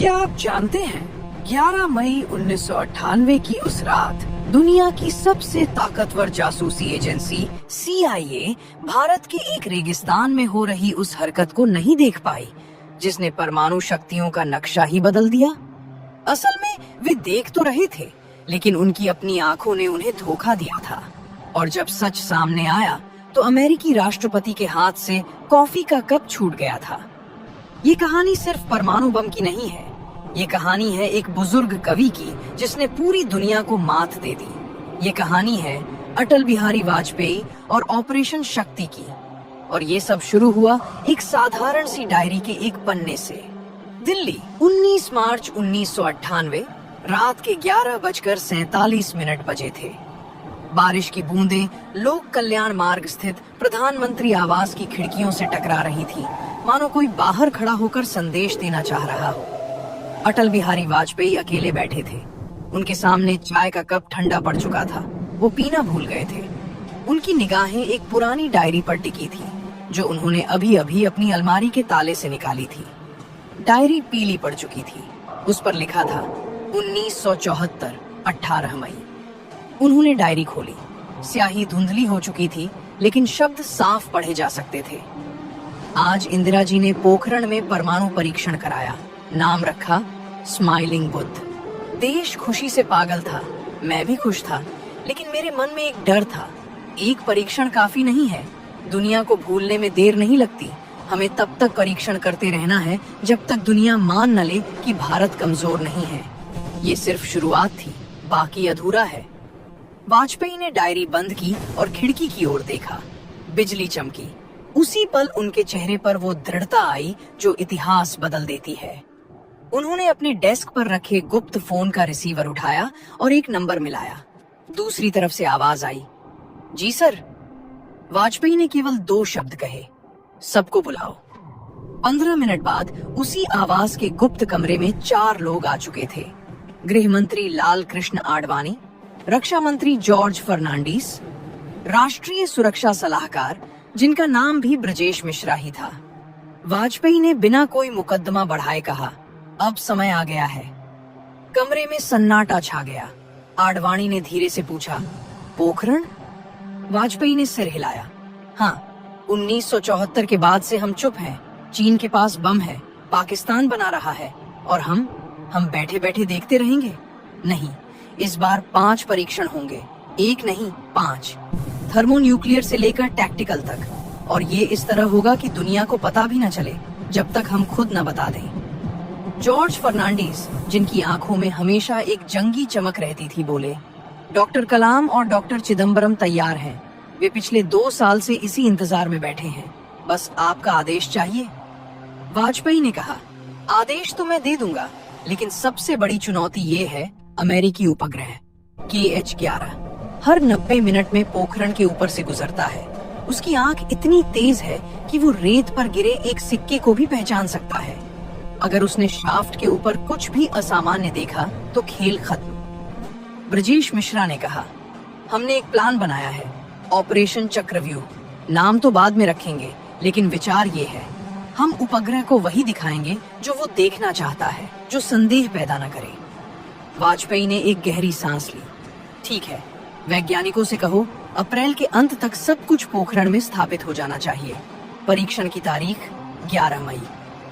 क्या आप जानते हैं 11 मई 1998 की उस रात दुनिया की सबसे ताकतवर जासूसी एजेंसी CIA भारत के एक रेगिस्तान में हो रही उस हरकत को नहीं देख पाई जिसने परमाणु शक्तियों का नक्शा ही बदल दिया। असल में वे देख तो रहे थे, लेकिन उनकी अपनी आंखों ने उन्हें धोखा दिया था। और जब सच सामने आया तो अमेरिकी राष्ट्रपति के हाथ से कॉफी का कप छूट गया था। ये कहानी सिर्फ परमाणु बम की नहीं है, ये कहानी है एक बुजुर्ग कवि की जिसने पूरी दुनिया को मात दे दी। ये कहानी है अटल बिहारी वाजपेयी और ऑपरेशन शक्ति की। और ये सब शुरू हुआ एक साधारण सी डायरी के एक पन्ने से। दिल्ली 19 मार्च 1998 रात के 11:47 बजे थे। बारिश की बूंदें लोक कल्याण मार्ग स्थित प्रधानमंत्री आवास की खिड़कियों से टकरा रही थी, मानो कोई बाहर खड़ा होकर संदेश देना चाह रहा हो। अटल बिहारी वाजपेयी अकेले बैठे थे। उनके सामने चाय का कप ठंडा पड़ चुका था, वो पीना भूल गए थे। उनकी निगाहें एक पुरानी डायरी पर टिकी थी जो उन्होंने अभी अभी अपनी अलमारी के ताले से निकाली थी। डायरी पीली पड़ चुकी थी। उस पर लिखा था 1974 18 मई। उन्होंने डायरी खोली। स्याही धुंधली हो चुकी थी, लेकिन शब्द साफ पढ़े जा सकते थे। आज इंदिरा जी ने पोखरण में परमाणु परीक्षण कराया। नाम रखा स्माइलिंग बुद्ध। देश खुशी से पागल था, मैं भी खुश था, लेकिन मेरे मन में एक डर था। एक परीक्षण काफी नहीं है, दुनिया को भूलने में देर नहीं लगती। हमें तब तक परीक्षण करते रहना है जब तक दुनिया मान न ले कि भारत कमजोर नहीं है। ये सिर्फ शुरुआत थी, बाकी अधूरा है। वाजपेयी ने डायरी बंद की और खिड़की की ओर देखा। बिजली चमकी। उसी पल उनके चेहरे पर वो दृढ़ता आई जो इतिहास बदल देती है। उन्होंने अपने डेस्क पर रखे गुप्त फोन का रिसीवर उठाया और एक नंबर मिलाया। दूसरी तरफ से आवाज आई, जी सर। वाजपेयी ने केवल 2 शब्द कहे, सबको बुलाओ। 15 मिनट बाद उसी आवाज के गुप्त कमरे में 4 लोग आ चुके थे। गृह मंत्री लाल कृष्ण आडवाणी, रक्षा मंत्री जॉर्ज फर्नांडीज, राष्ट्रीय सुरक्षा सलाहकार जिनका नाम भी ब्रजेश मिश्रा ही था। वाजपेयी ने बिना कोई मुकदमा बढ़ाए कहा, अब समय आ गया है। कमरे में सन्नाटा छा गया। आडवाणी ने धीरे से पूछा, पोखरण? वाजपेयी ने सिर हिलाया। हाँ, 1974 के बाद से हम चुप हैं। चीन के पास बम है, पाकिस्तान बना रहा है, और हम बैठे बैठे देखते रहेंगे? नहीं, इस बार 5 परीक्षण होंगे, 1 नहीं 5। थर्मोन्यूक्लियर से लेकर टैक्टिकल तक। और ये इस तरह होगा कि दुनिया को पता भी न चले, जब तक हम खुद न बता दें। जॉर्ज फर्नांडीज, जिनकी आंखों में हमेशा एक जंगी चमक रहती थी, बोले, डॉक्टर कलाम और डॉक्टर चिदम्बरम तैयार हैं। वे पिछले 2 साल से इसी इंतजार में बैठे हैं, बस आपका आदेश चाहिए। वाजपेयी ने कहा, आदेश तो मैं दे दूंगा, लेकिन सबसे बड़ी चुनौती ये है अमेरिकी उपग्रह KH-11 हर 90 मिनट में पोखरण के ऊपर से गुजरता है। उसकी आंख इतनी तेज है कि वो रेत पर गिरे एक सिक्के को भी पहचान सकता है। अगर उसने शाफ्ट के ऊपर कुछ भी असामान्य देखा तो खेल खत्म। ब्रजेश मिश्रा ने कहा, हमने एक प्लान बनाया है, ऑपरेशन चक्रव्यूह। नाम तो बाद में रखेंगे, लेकिन विचार ये है, हम उपग्रह को वही दिखाएंगे जो वो देखना चाहता है, जो संदेह पैदा न करे। वाजपेयी ने एक गहरी सांस ली। ठीक है, वैज्ञानिकों से कहो अप्रैल के अंत तक सब कुछ पोखरण में स्थापित हो जाना चाहिए। परीक्षण की तारीख 11 मई।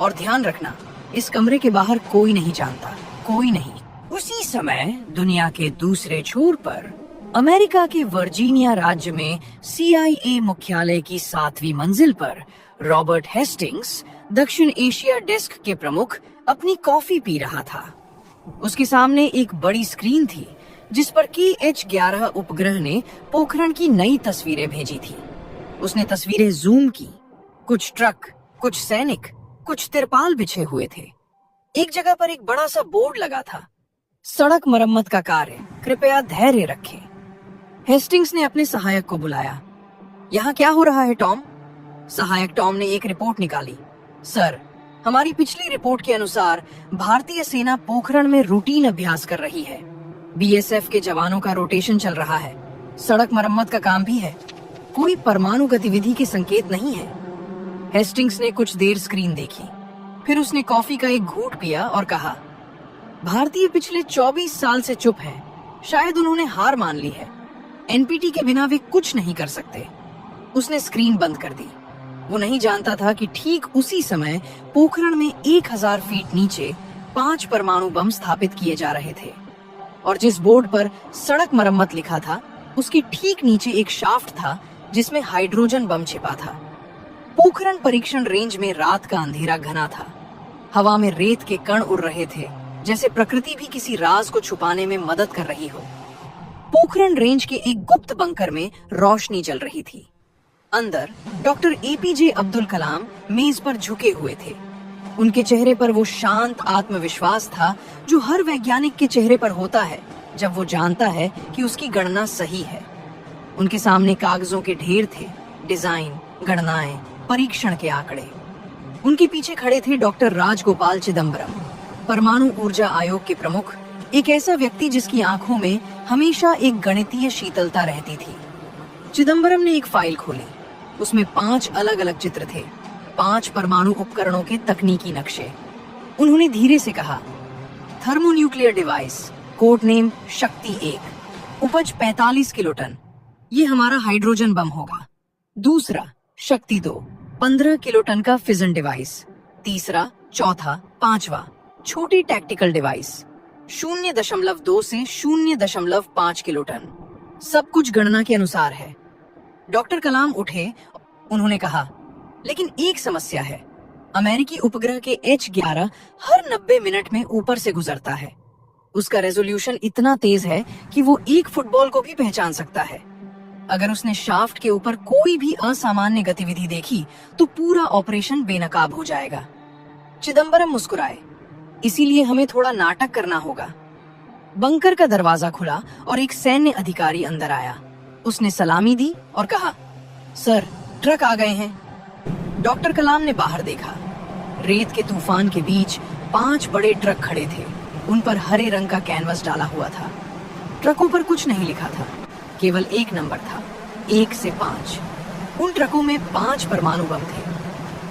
और ध्यान रखना, इस कमरे के बाहर कोई नहीं जानता, कोई नहीं। उसी समय दुनिया के दूसरे छोर पर अमेरिका के वर्जीनिया राज्य में CIA मुख्यालय की 7वीं मंजिल पर रॉबर्ट हेस्टिंग्स, दक्षिण एशिया डेस्क के प्रमुख, अपनी कॉफी पी रहा था। उसके सामने एक बड़ी स्क्रीन थी जिस पर KH-11 उपग्रह ने पोखरण की नई तस्वीरें भेजी थी। उसने तस्वीरें जूम की। कुछ ट्रक, कुछ सैनिक, कुछ तिरपाल बिछे हुए थे। एक जगह पर एक बड़ा सा बोर्ड लगा था, सड़क मरम्मत का कार्य, कृपया धैर्य रखें। हेस्टिंग्स ने अपने सहायक को बुलाया। यहाँ क्या हो रहा है टॉम? सहायक टॉम ने एक रिपोर्ट निकाली। सर, हमारी पिछली रिपोर्ट के अनुसार भारतीय सेना पोखरण में रूटीन अभ्यास कर रही है। BSF के जवानों का रोटेशन चल रहा है, सड़क मरम्मत का काम भी है। कोई परमाणु गतिविधि के संकेत नहीं है। हेस्टिंग्स ने कुछ देर स्क्रीन देखी, फिर उसने कॉफी का एक घूंट पिया और कहा, भारतीय पिछले 24 साल से चुप हैं। शायद उन्होंने हार मान ली है। एनपीटी के बिना वे कुछ नहीं कर सकते। उसने स्क्रीन बंद कर दी। वो नहीं जानता था कि ठीक उसी समय पोखरण में 1000 फीट नीचे 5 परमाणु बम स्थापित किए जा रहे थे और जिस बोर्ड पर सड़क मरम्मत लिखा था उसके ठीक नीचे एक शाफ्ट था जिसमें हाइड्रोजन बम छिपा था। पोखरण परीक्षण रेंज में रात का अंधेरा घना था। हवा में रेत के कण उड़ रहे थे, जैसे प्रकृति भी किसी राज को छुपाने में मदद कर रही हो। पोखरण रेंज के एक गुप्त बंकर में रोशनी जल रही थी। अंदर डॉक्टर एपीजे अब्दुल कलाम मेज पर झुके हुए थे। उनके चेहरे पर वो शांत आत्मविश्वास था जो हर वैज्ञानिक के चेहरे पर होता है जब वो जानता है कि उसकी गणना सही है। उनके सामने कागजों के ढेर थे, डिजाइन, गणनाएं, परीक्षण के आंकड़े। उनके पीछे खड़े थे डॉक्टर राजगोपाल चिदम्बरम, परमाणु ऊर्जा आयोग के प्रमुख, एक ऐसा व्यक्ति जिसकी आंखों में हमेशा एक गणितीय शीतलता रहती थी। चिदम्बरम ने एक फाइल खोली। उसमें 5 अलग अलग चित्र थे, 5 परमाणु उपकरणों के तकनीकी नक्शे। उन्होंने धीरे से कहा, थर्मोन्यूक्लियर डिवाइस, कोड नेम शक्ति 1, उपज 45 किलोटन, ये हमारा हाइड्रोजन बम होगा। दूसरा शक्ति 2, 15 किलोटन का फिजन डिवाइस। तीसरा, चौथा, पांचवा छोटी टैक्टिकल डिवाइस 0.2 से 0.5 किलोटन। सब कुछ गणना के अनुसार है। डॉक्टर कलाम उठे। उन्होंने कहा, लेकिन एक समस्या है। अमेरिकी उपग्रह के H-11 हर 90 मिनट में ऊपर से गुजरता है। उसका रेजोल्यूशन इतना तेज है कि वो एक फुटबॉल को भी पहचान सकता है। अगर उसने शाफ्ट के ऊपर कोई भी असामान्य गतिविधि देखी तो पूरा ऑपरेशन बेनकाब हो जाएगा। चिदम्बरम मुस्कुराए, इसीलिए हमें थोड़ा नाटक करना होगा। बंकर का दरवाजा खुला और एक सैन्य अधिकारी अंदर आया। उसने सलामी दी और कहा, सर, ट्रक आ गए हैं। डॉक्टर कलाम ने बाहर देखा। रेत के तूफान के बीच 5 बड़े ट्रक खड़े थे। उन पर हरे रंग का कैनवस डाला हुआ था। ट्रकों पर कुछ नहीं लिखा था, केवल एक नंबर था, 1 से 5। उन ट्रकों में 5 परमाणु बम थे।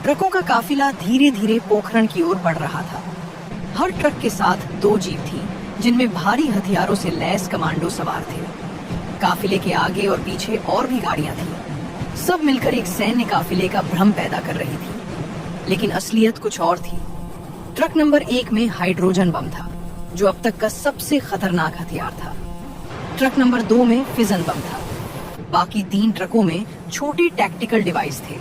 ट्रकों का काफिला धीरे धीरे पोखरण की ओर बढ़ रहा था। हर ट्रक के साथ 2 जीप थी जिनमें भारी हथियारों से लैस कमांडो सवार थे। काफिले के आगे और पीछे और भी गाड़ियां थी। सब मिलकर एक सैन्य काफिले का भ्रम पैदा कर रही थी, लेकिन असलियत कुछ और थी। ट्रक नंबर 1 में हाइड्रोजन बम था, जो अब तक का सबसे खतरनाक हथियार था। ट्रक नंबर 2 में फिजन बम था। बाकी 3 ट्रकों में छोटे टैक्टिकल डिवाइस थे।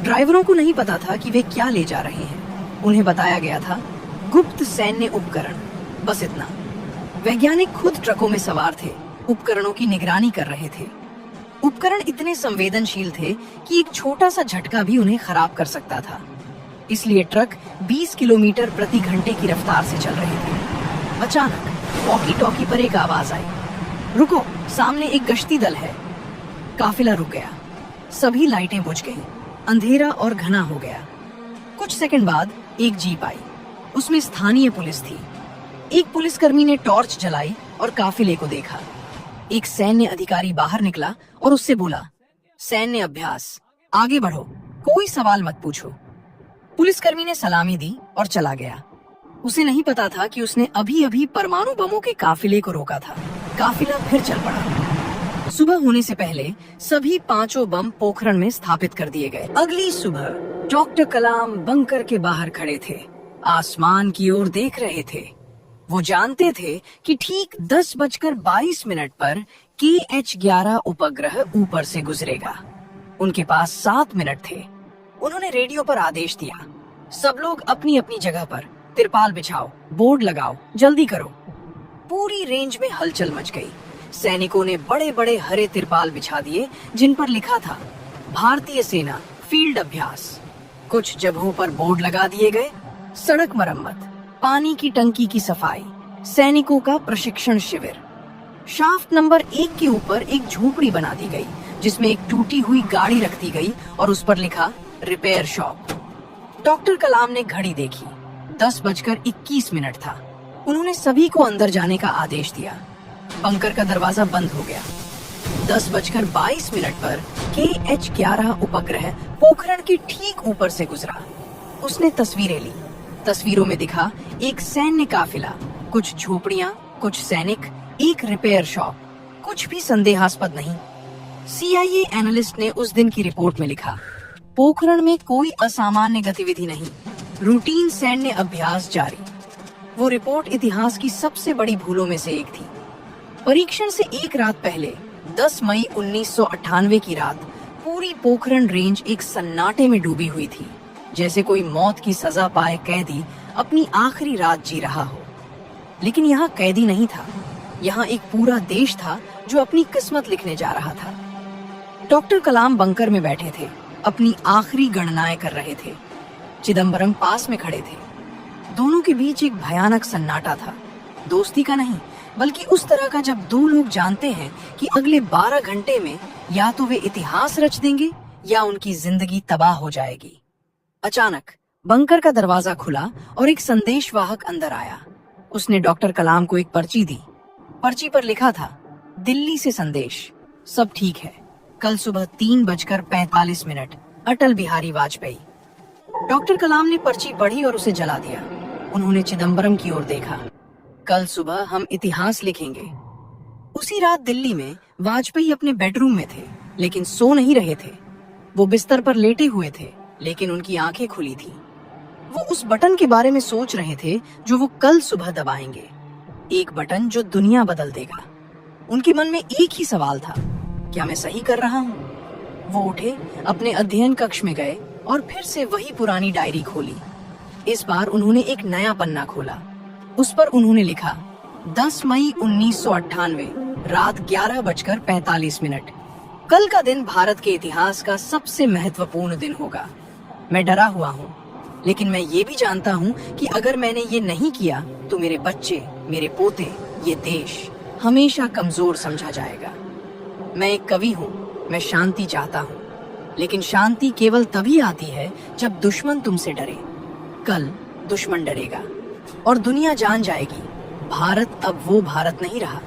ड्राइवरों को नहीं पता था कि वे क्या ले जा रहे हैं। उन्हें बताया गया था, गुप्त सैन्य उपकरण, बस इतना। वैज्ञानिक खुद ट्रकों में सवार थे, उपकरणों की निगरानी कर रहे थे। उपकरण इतने संवेदनशील थे कि एक छोटा सा झटका भी उन्हें खराब कर सकता था। इसलिए ट्रक 20 किलोमीटर प्रति घंटे की रफ्तार से चल रहे थे। अचानक वॉकी टॉकी पर एक आवाज आई, रुको, सामने एक गश्ती दल है। काफिला रुक गया। सभी लाइटें बुझ गईं। अंधेरा और घना हो गया। कुछ सेकंड बाद एक जीप आई। उसमें स्थानीय पुलिस थी। एक पुलिसकर्मी ने टॉर्च जलाई और काफिले को देखा। एक सैन्य अधिकारी बाहर निकला और उससे बोला, सैन्य अभ्यास, आगे बढ़ो, कोई सवाल मत पूछो। पुलिसकर्मी ने सलामी दी और चला गया। उसे नहीं पता था कि उसने अभी अभी परमाणु बमों के काफिले को रोका था। काफिला फिर चल पड़ा। सुबह होने से पहले सभी 5 बम पोखरण में स्थापित कर दिए गए। अगली सुबह डॉक्टर कलाम बंकर के बाहर खड़े थे, आसमान की ओर देख रहे थे। वो जानते थे कि ठीक 10:22 पर KH-11 उपग्रह ऊपर से गुजरेगा। उनके पास 7 मिनट थे। उन्होंने रेडियो पर आदेश दिया, सब लोग अपनी अपनी जगह पर, तिरपाल बिछाओ, बोर्ड लगाओ, जल्दी करो। पूरी रेंज में हलचल मच गई। सैनिकों ने बड़े बड़े हरे तिरपाल बिछा दिए जिन पर लिखा था, भारतीय सेना फील्ड अभ्यास। कुछ जगहों पर बोर्ड लगा दिए गए, सड़क मरम्मत, पानी की टंकी की सफाई, सैनिकों का प्रशिक्षण शिविर। शाफ्ट नंबर 1 के ऊपर एक झोपड़ी बना दी गई जिसमें एक टूटी हुई गाड़ी रख दी गई और उस पर लिखा, रिपेयर शॉप। डॉक्टर कलाम ने घड़ी देखी, 10:21 था। उन्होंने सभी को अंदर जाने का आदेश दिया। बंकर का दरवाजा बंद हो गया। 10:22 पर KH-11 उपग्रह पोखरण के ठीक ऊपर से गुजरा। उसने तस्वीरें ली। तस्वीरों में दिखा एक सैन्य काफिला, कुछ झोपड़ियां, कुछ सैनिक, एक रिपेयर शॉप। कुछ भी संदेहास्पद नहीं। CIA एनालिस्ट ने उस दिन की रिपोर्ट में लिखा, पोखरण में कोई असामान्य गतिविधि नहीं, रूटीन सैन्य अभ्यास जारी। वो रिपोर्ट इतिहास की सबसे बड़ी भूलों में से एक थी। परीक्षण से एक रात पहले 10 मई 1998 की रात पूरी पोखरण रेंज एक सन्नाटे में डूबी हुई थी, जैसे कोई मौत की सजा पाए कैदी अपनी आखिरी रात जी रहा हो। लेकिन यहाँ कैदी नहीं था, यहाँ एक पूरा देश था जो अपनी किस्मत लिखने जा रहा था। डॉक्टर कलाम बंकर में बैठे थे, अपनी आखिरी गणनाएं कर रहे थे। चिदम्बरम पास में खड़े थे। दोनों के बीच एक भयानक सन्नाटा था, दोस्ती का नहीं, बल्कि उस तरह का जब दो लोग जानते हैं कि अगले 12 घंटे में या तो वे इतिहास रच देंगे या उनकी जिंदगी तबाह हो जाएगी। अचानक बंकर का दरवाजा खुला और एक संदेशवाहक अंदर आया। उसने डॉक्टर कलाम को एक पर्ची दी। पर्ची पर लिखा था, दिल्ली से संदेश, सब ठीक है, कल सुबह 3:45, अटल बिहारी वाजपेयी। डॉक्टर कलाम ने पर्ची पढ़ी और उसे जला दिया। उन्होंने चिदम्बरम की ओर देखा। कल सुबह हम इतिहास लिखेंगे। उसी रात दिल्ली में वाजपेयी अपने बेडरूम में थे, लेकिन सो नहीं रहे थे। वो बिस्तर पर लेटे हुए थे, लेकिन उनकी आंखें खुली थी। वो उस बटन के बारे में सोच रहे थे जो वो कल सुबह दबाएंगे, एक बटन जो दुनिया बदल देगा। उनके मन में एक ही सवाल था, क्या मैं सही कर रहा हूँ? वो उठे, अपने अध्ययन कक्ष में गए और फिर से वही पुरानी डायरी खोली। इस बार उन्होंने एक नया पन्ना खोला। उस पर उन्होंने लिखा, 10 मई 1998, रात 11:45। कल का दिन भारत के इतिहास का सबसे महत्वपूर्ण दिन होगा। मैं डरा हुआ हूँ, लेकिन मैं ये भी जानता हूँ कि अगर मैंने ये नहीं किया तो मेरे बच्चे, मेरे पोते, ये देश हमेशा कमजोर समझा जाएगा। मैं एक कवि हूँ, मैं शांति चाहता हूँ, लेकिन शांति केवल तभी आती है जब दुश्मन तुमसे डरे। कल दुश्मन डरेगा और दुनिया जान जाएगी, भारत अब वो भारत नहीं रहा।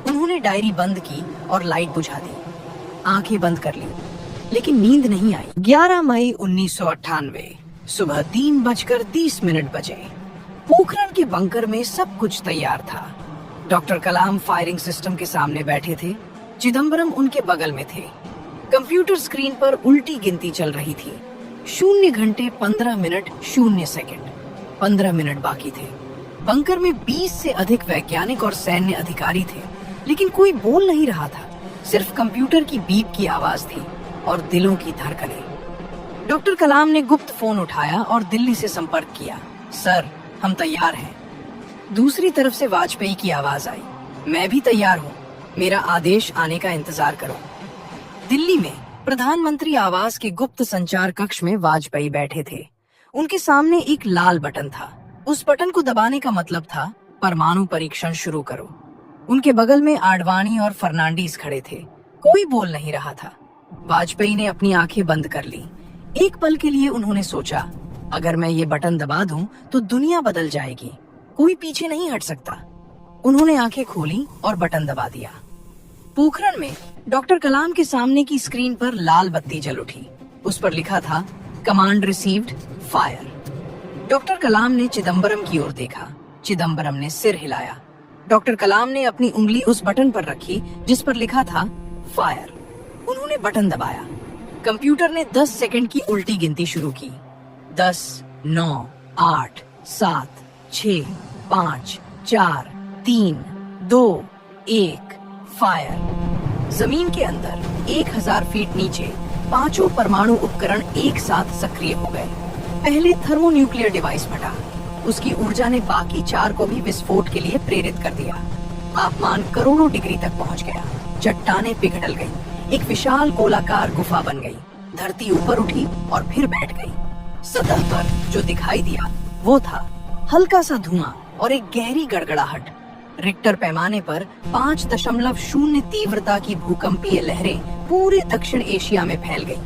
उन्होंने डायरी बंद की और लाइट बुझा दी, आंखें बंद कर ली, लेकिन नींद नहीं आई। 11 मई 1998, सुबह 3:30 बजे। पोखरण के बंकर में सब कुछ तैयार था। डॉक्टर कलाम फायरिंग सिस्टम के सामने बैठे थे, चिदम्बरम उनके बगल में थे। कंप्यूटर स्क्रीन पर उल्टी गिनती चल रही थी, 0 घंटे 15 मिनट 0 सेकंड। 15 मिनट बाकी थे। बंकर में 20 से अधिक वैज्ञानिक और सैन्य अधिकारी थे, लेकिन कोई बोल नहीं रहा था। सिर्फ कंप्यूटर की बीप की आवाज थी और दिलों की धड़कनें। डॉक्टर कलाम ने गुप्त फोन उठाया और दिल्ली से संपर्क किया। सर, हम तैयार हैं। दूसरी तरफ से वाजपेयी की आवाज आई, मैं भी तैयार हूँ, मेरा आदेश आने का इंतजार करो। दिल्ली में प्रधानमंत्री आवास के गुप्त संचार कक्ष में वाजपेयी बैठे थे। उनके सामने एक लाल बटन था। उस बटन को दबाने का मतलब था परमाणु परीक्षण शुरू करो। उनके बगल में आडवाणी और फर्नांडीज खड़े थे। कोई बोल नहीं रहा था। वाजपेयी ने अपनी आंखें बंद कर ली। एक पल के लिए उन्होंने सोचा, अगर मैं ये बटन दबा दूं तो दुनिया बदल जाएगी, कोई पीछे नहीं हट सकता। उन्होंने आंखें खोली और बटन दबा दिया। पोखरण में डॉक्टर कलाम के सामने की स्क्रीन पर लाल बत्ती जल उठी। उस पर लिखा था, कमांड रिसीव्ड, फायर। डॉक्टर कलाम ने चिदम्बरम की ओर देखा। चिदम्बरम ने सिर हिलाया। डॉक्टर कलाम ने अपनी उंगली उस बटन पर रखी जिस पर लिखा था, फायर। उन्होंने बटन दबाया। कंप्यूटर ने 10 सेकंड की उल्टी गिनती शुरू की। 10, 9, 8, 7, 6, 5, 4, 3, 2, 1, फायर। जमीन के अंदर 1000 फीट नीचे पांचों परमाणु उपकरण एक साथ सक्रिय हो गए। पहले थर्मोन्यूक्लियर डिवाइस फटा, उसकी ऊर्जा ने बाकी 4 को भी विस्फोट के लिए प्रेरित कर दिया। तापमान करोड़ों डिग्री तक पहुंच गया। चट्टानें पिघल गईं। एक विशाल गोलाकार गुफा बन गई। धरती ऊपर उठी और फिर बैठ गई। सतह पर जो दिखाई दिया वो था हल्का सा धुआं और एक गहरी गड़गड़ाहट। रिक्टर पैमाने पर 5.0 तीव्रता की भूकंपीय लहरें पूरे दक्षिण एशिया में फैल गईं।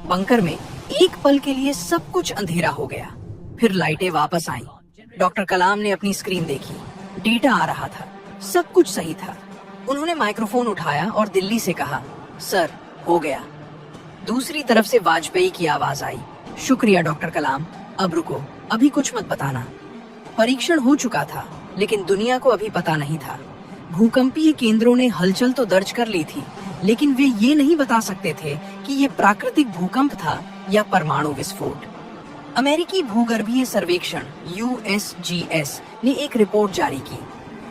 बंकर में एक पल के लिए सब कुछ अंधेरा हो गया। फिर लाइटें वापस आईं। डॉक्टर कलाम ने अपनी स्क्रीन देखी। डेटा आ रहा था, सब कुछ सही था। उन्होंने माइक्रोफोन उठाया और दिल्ली से कहा, सर, हो गया। दूसरी तरफ से वाजपेयी की आवाज आई, शुक्रिया डॉक्टर कलाम, अब रुको, अभी कुछ मत बताना। परीक्षण हो चुका था, लेकिन दुनिया को अभी पता नहीं था। भूकंपीय केंद्रों ने हलचल तो दर्ज कर ली थी, लेकिन वे ये नहीं बता सकते थे कि ये प्राकृतिक भूकंप था या परमाणु विस्फोट। अमेरिकी भूगर्भीय सर्वेक्षण USGS ने एक रिपोर्ट जारी की।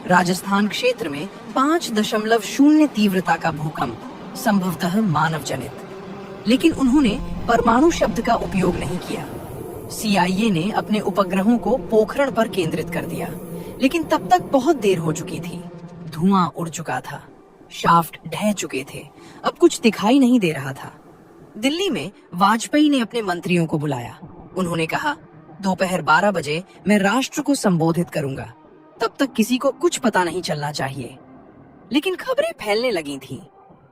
राजस्थान क्षेत्र में 5.0 तीव्रता का भूकंप, संभवतः मानव जनित। लेकिन उन्होंने परमाणु शब्द का उपयोग नहीं किया। CIA ने अपने उपग्रहों को पोखरण पर केंद्रित कर दिया, लेकिन तब तक बहुत देर हो चुकी थी। धुआं उड़ चुका था, शाफ्ट ढह चुके थे, अब कुछ दिखाई नहीं दे रहा था। दिल्ली में वाजपेयी ने अपने मंत्रियों को बुलाया। उन्होंने कहा, दोपहर 12 बजे मैं राष्ट्र को संबोधित करूंगा, तब तक किसी को कुछ पता नहीं चलना चाहिए। लेकिन खबरें फैलने लगी थीं।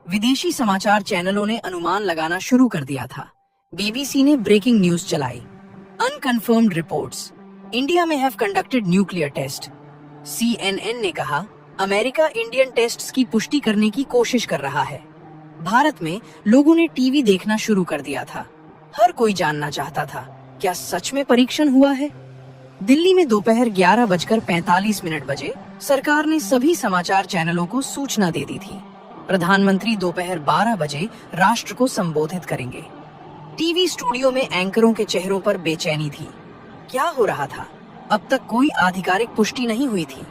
विदेशी समाचार चैनलों ने अनुमान लगाना शुरू कर दिया था। BBC ने ब्रेकिंग न्यूज चलाई, अनकन्फर्म्ड रिपोर्ट्स, इंडिया में have conducted nuclear test. CNN ने कहा, अमेरिका इंडियन टेस्ट्स की पुष्टि करने की कोशिश कर रहा है। भारत में लोगों ने टीवी देखना शुरू कर दिया था। हर कोई जानना चाहता था, क्या सच में परीक्षण हुआ है? दिल्ली में दोपहर 11:45 बजे सरकार ने सभी समाचार चैनलों को सूचना दे दी थी। प्रधानमंत्री दोपहर 12 बजे राष्ट्र को संबोधित करेंगे। टीवी स्टूडियो में एंकरों के चेहरों पर बेचैनी थी। क्या हो रहा था? अब तक कोई आधिकारिक पुष्टि नहीं हुई थी।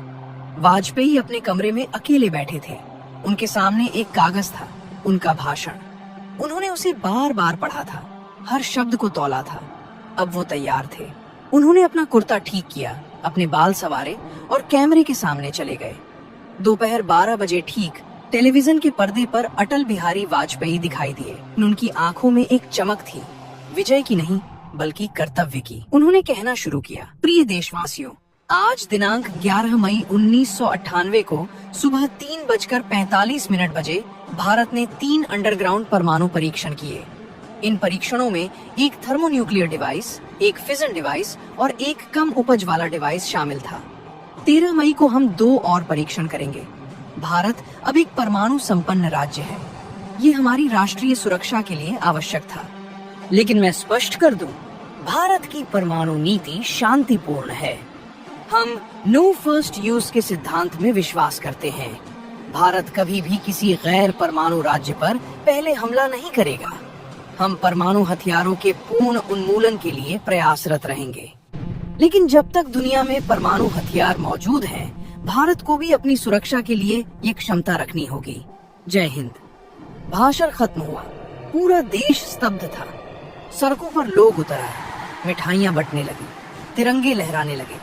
वाजपेयी अपने कमरे में अकेले बैठे थे। उनके सामने एक कागज था, उनका भाषण। उन्होंने उसे बार बार पढ़ा था, हर शब्द को तौला था। अब वो तैयार थे। उन्होंने अपना कुर्ता ठीक किया, अपने बाल संवारे और कैमरे के सामने चले गए। दोपहर 12 बजे ठीक टेलीविजन के पर्दे पर अटल बिहारी वाजपेयी दिखाई दिए। उनकी आंखों में एक चमक थी, विजय की नहीं बल्कि कर्तव्य की। उन्होंने कहना शुरू किया, प्रिय देशवासियों, आज दिनांक 11 मई 1998 को सुबह 3:45 बजे भारत ने 3 अंडरग्राउंड परमाणु परीक्षण किए। इन परीक्षणों में एक थर्मोन्यूक्लियर डिवाइस, एक फिजन डिवाइस और एक कम उपज वाला डिवाइस शामिल था। 13 मई को हम 2 और परीक्षण करेंगे। भारत अब एक परमाणु संपन्न राज्य है। ये हमारी राष्ट्रीय सुरक्षा के लिए आवश्यक था। लेकिन मैं स्पष्ट कर दूं, भारत की परमाणु नीति शांतिपूर्ण है। हम नो फर्स्ट यूज के सिद्धांत में विश्वास करते हैं। भारत कभी भी किसी गैर परमाणु राज्य पर पहले हमला नहीं करेगा। हम परमाणु हथियारों के पूर्ण उन्मूलन के लिए प्रयासरत रहेंगे। लेकिन जब तक दुनिया में परमाणु हथियार मौजूद हैं, भारत को भी अपनी सुरक्षा के लिए ये क्षमता रखनी होगी। जय हिंद। भाषण खत्म हुआ, पूरा देश स्तब्ध था। सड़कों पर लोग उतर आए, मिठाइयां बंटने लगी, तिरंगे लहराने लगे।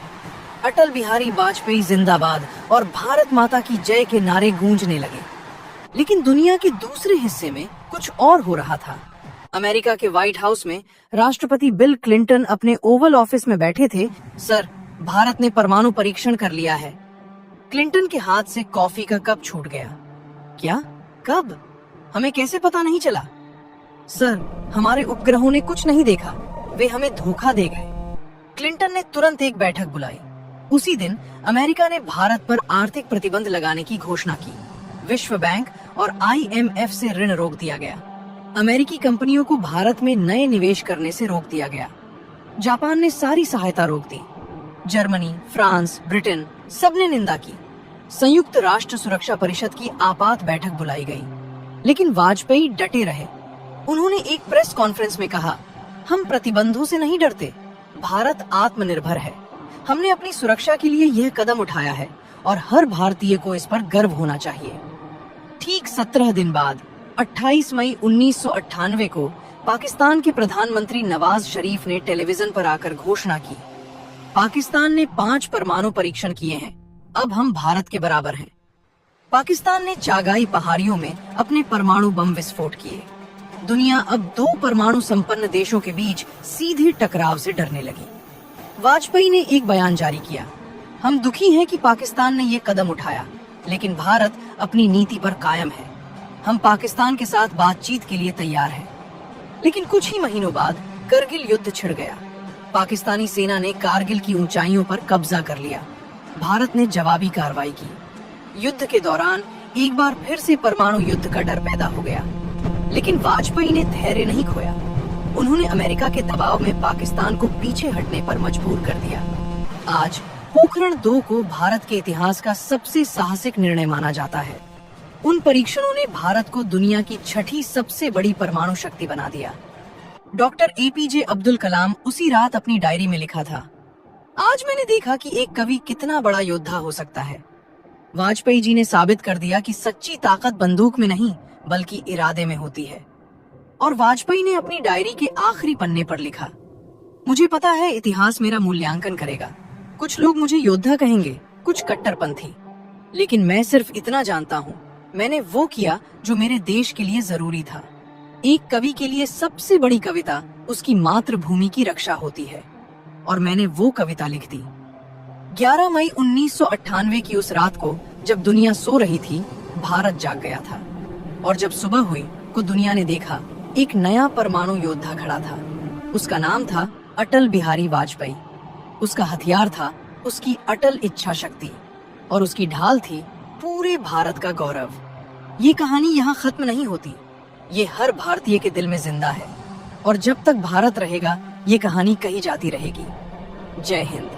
अटल बिहारी वाजपेयी जिंदाबाद और भारत माता की जय के नारे गूंजने लगे। लेकिन दुनिया के दूसरे हिस्से में कुछ और हो रहा था। अमेरिका के व्हाइट हाउस में राष्ट्रपति बिल क्लिंटन अपने ओवल ऑफिस में बैठे थे। सर, भारत ने परमाणु परीक्षण कर लिया है। क्लिंटन के हाथ से कॉफी का कप छूट गया। क्या? कब? हमें कैसे पता नहीं चला? सर, हमारे उपग्रहों ने कुछ नहीं देखा, वे हमें धोखा दे गए। क्लिंटन ने तुरंत एक बैठक बुलाई। उसी दिन अमेरिका ने भारत पर आर्थिक प्रतिबंध लगाने की घोषणा की। विश्व बैंक और IMF से ऋण रोक दिया गया। अमेरिकी कंपनियों को भारत में नए निवेश करने से रोक दिया गया। जापान ने सारी सहायता रोक दी। जर्मनी, फ्रांस, ब्रिटेन सबने निंदा की। संयुक्त राष्ट्र सुरक्षा परिषद की आपात बैठक बुलाई गई, लेकिन वाजपेयी डटे रहे। उन्होंने एक प्रेस कॉन्फ्रेंस में कहा, हम प्रतिबंधों से नहीं डरते, भारत आत्मनिर्भर है। हमने अपनी सुरक्षा के लिए यह कदम उठाया है और हर भारतीय को इस पर गर्व होना चाहिए। ठीक 17 दिन बाद 28 मई 1998 को पाकिस्तान के प्रधानमंत्री नवाज शरीफ ने टेलीविजन पर आकर घोषणा की, पाकिस्तान ने 5 परमाणु परीक्षण किए हैं, अब हम भारत के बराबर हैं। पाकिस्तान ने चागाई पहाड़ियों में अपने परमाणु बम विस्फोट किए। दुनिया अब 2 परमाणु संपन्न देशों के बीच सीधे टकराव से डरने लगी। वाजपेयी ने एक बयान जारी किया, हम दुखी हैं कि पाकिस्तान ने ये कदम उठाया, लेकिन भारत अपनी नीति पर कायम है। हम पाकिस्तान के साथ बातचीत के लिए तैयार हैं। लेकिन कुछ ही महीनों बाद करगिल युद्ध छिड़ गया। पाकिस्तानी सेना ने कारगिल की ऊंचाइयों पर कब्जा कर लिया। भारत ने जवाबी कार्रवाई की। युद्ध के दौरान एक बार फिर से परमाणु युद्ध का डर पैदा हो गया, लेकिन वाजपेयी ने धैर्य नहीं खोया। उन्होंने अमेरिका के दबाव में पाकिस्तान को पीछे हटने पर मजबूर कर दिया। आज पोखरण 2 को भारत के इतिहास का सबसे साहसिक निर्णय माना जाता है। उन परीक्षणों ने भारत को दुनिया की 6ठी सबसे बड़ी परमाणु शक्ति बना दिया। डॉक्टर एपीजे अब्दुल कलाम उसी रात अपनी डायरी में लिखा था, आज मैंने देखा कि एक कवि कितना बड़ा योद्धा हो सकता है। वाजपेयी जी ने साबित कर दिया कि सच्ची ताकत बंदूक में नहीं बल्कि इरादे में होती है। और वाजपेयी ने अपनी डायरी के आखिरी पन्ने पर लिखा, मुझे पता है इतिहास मेरा मूल्यांकन करेगा। कुछ लोग मुझे योद्धा कहेंगे, कुछ कट्टरपंथी, लेकिन मैं सिर्फ इतना जानता हूँ, मैंने वो किया जो मेरे देश के लिए जरूरी था। एक कवि के लिए सबसे बड़ी कविता उसकी मातृभूमि की रक्षा होती है, और मैंने वो कविता लिख दी। 11 मई 1998 की उस रात को जब दुनिया सो रही थी, भारत जाग गया था। और जब सुबह हुई तो दुनिया ने देखा एक नया परमाणु योद्धा खड़ा था। उसका नाम था अटल बिहारी वाजपेयी। उसका हथियार था उसकी अटल इच्छा शक्ति, और उसकी ढाल थी पूरे भारत का गौरव। ये कहानी यहाँ खत्म नहीं होती, ये हर भारतीय के दिल में जिंदा है, और जब तक भारत रहेगा ये कहानी कही जाती रहेगी। जय हिंद।